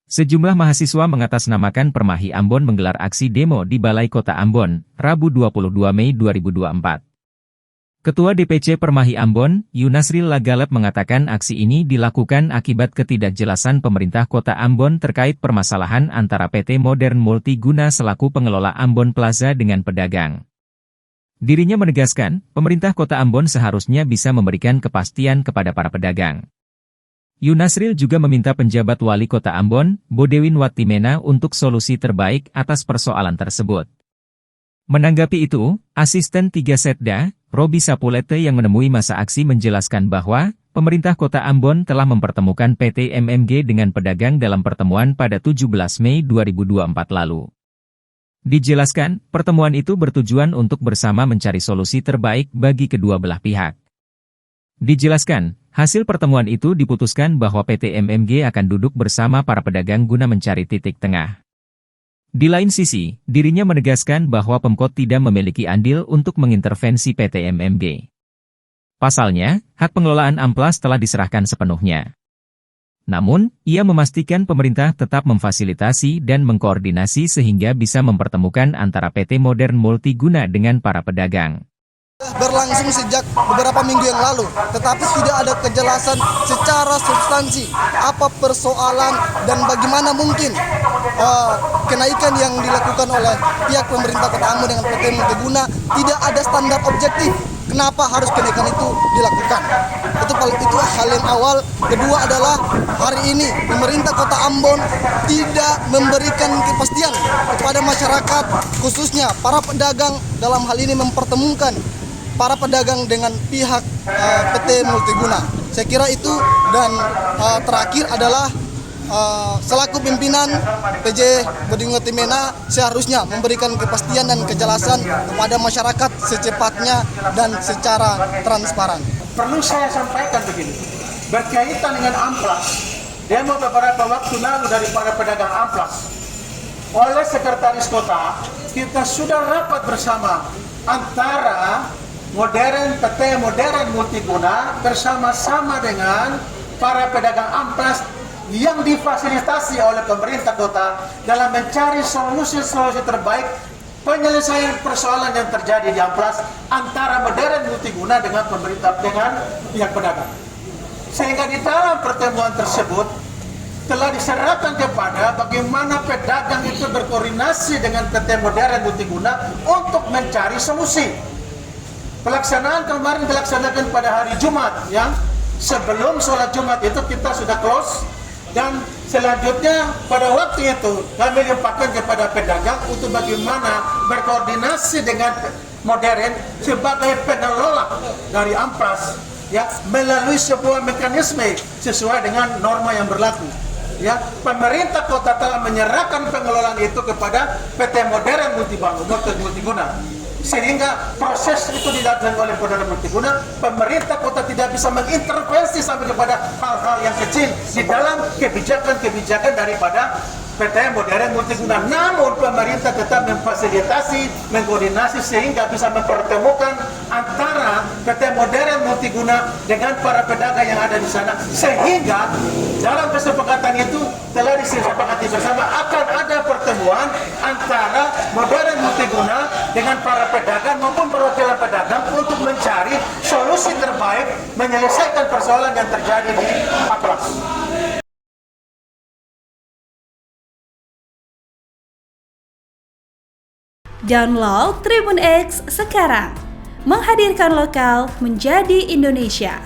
Sejumlah mahasiswa mengatasnamakan Permai Ambon menggelar aksi demo di Balai Kota Ambon, Rabu 22 Mei 2024. Ketua DPC Permai Ambon, Yunasril Lagalep mengatakan aksi ini dilakukan akibat ketidakjelasan pemerintah Kota Ambon terkait permasalahan antara PT Modern Multiguna selaku pengelola Ambon Plaza dengan pedagang. Dirinya menegaskan, pemerintah Kota Ambon seharusnya bisa memberikan kepastian kepada para pedagang. Yunasril juga meminta penjabat Wali Kota Ambon, Bodewin Watimena untuk solusi terbaik atas persoalan tersebut. Menanggapi itu, Asisten 3 Setda, Robi Sapulete yang menemui masa aksi menjelaskan bahwa, pemerintah Kota Ambon telah mempertemukan PT MMG dengan pedagang dalam pertemuan pada 17 Mei 2024 lalu. Dijelaskan, pertemuan itu bertujuan untuk bersama mencari solusi terbaik bagi kedua belah pihak. Dijelaskan, hasil pertemuan itu diputuskan bahwa PT MMG akan duduk bersama para pedagang guna mencari titik tengah. Di lain sisi, dirinya menegaskan bahwa Pemkot tidak memiliki andil untuk mengintervensi PT MMG. Pasalnya, hak pengelolaan Amplas telah diserahkan sepenuhnya. Namun, ia memastikan pemerintah tetap memfasilitasi dan mengkoordinasi sehingga bisa mempertemukan antara PT Modern Multiguna dengan para pedagang. Berlangsung sejak beberapa minggu yang lalu, tetapi tidak ada kejelasan secara substansi apa persoalan dan bagaimana mungkin kenaikan yang dilakukan oleh pihak pemerintah Kota Ambon dengan PT Multiguna tidak ada standar objektif. Kenapa harus kenaikan itu dilakukan? Itu hal yang awal. Kedua adalah hari ini pemerintah Kota Ambon tidak memberikan kepastian kepada masyarakat, khususnya para pedagang dalam hal ini mempertemukan para pedagang dengan pihak PT Multiguna. Saya kira itu, dan terakhir adalah selaku pimpinan PJ Bodewin Watimena seharusnya memberikan kepastian dan kejelasan kepada masyarakat secepatnya dan secara transparan. Perlu saya sampaikan begini, berkaitan dengan Amplas, demo beberapa waktu lalu dari para pedagang Amplas, oleh Sekretaris Kota, kita sudah rapat bersama antara PT Modern Multiguna bersama-sama dengan para pedagang Amplas yang difasilitasi oleh pemerintah kota dalam mencari solusi-solusi terbaik penyelesaian persoalan yang terjadi di Amplas antara Modern Multiguna dengan pemerintah dengan pihak pedagang. Sehingga di dalam pertemuan tersebut telah diserahkan kepada bagaimana pedagang itu berkoordinasi dengan PT Modern Multiguna untuk mencari solusi. Pelaksanaan kemarin dilaksanakan pada hari Jumat, yang sebelum sholat Jumat itu kita sudah close, dan selanjutnya pada waktu itu kami limpahkan kepada pedagang untuk bagaimana berkoordinasi dengan Modern sebagai pengelola dari Amplas, ya, melalui sebuah mekanisme sesuai dengan norma yang berlaku. Ya, pemerintah kota telah menyerahkan pengelolaan itu kepada PT Modern Multiguna. Sehingga proses itu dilakukan oleh Modern Multiguna, pemerintah kota tidak bisa mengintervensi sampai kepada hal-hal yang kecil di dalam kebijakan-kebijakan daripada PT Modern Multiguna. Namun pemerintah tetap memfasilitasi, mengkoordinasi sehingga bisa mempertemukan antara PT Modern Multiguna dengan para pedagang yang ada di sana. Sehingga dalam kesepakatan itu telah disepakati bersama akan ada pertemuan antara Modern Multiguna dengan para pedagang maupun perwakilan pedagang untuk mencari solusi terbaik menyelesaikan persoalan yang terjadi di Amplas. Download Tribun X sekarang, menghadirkan lokal menjadi Indonesia.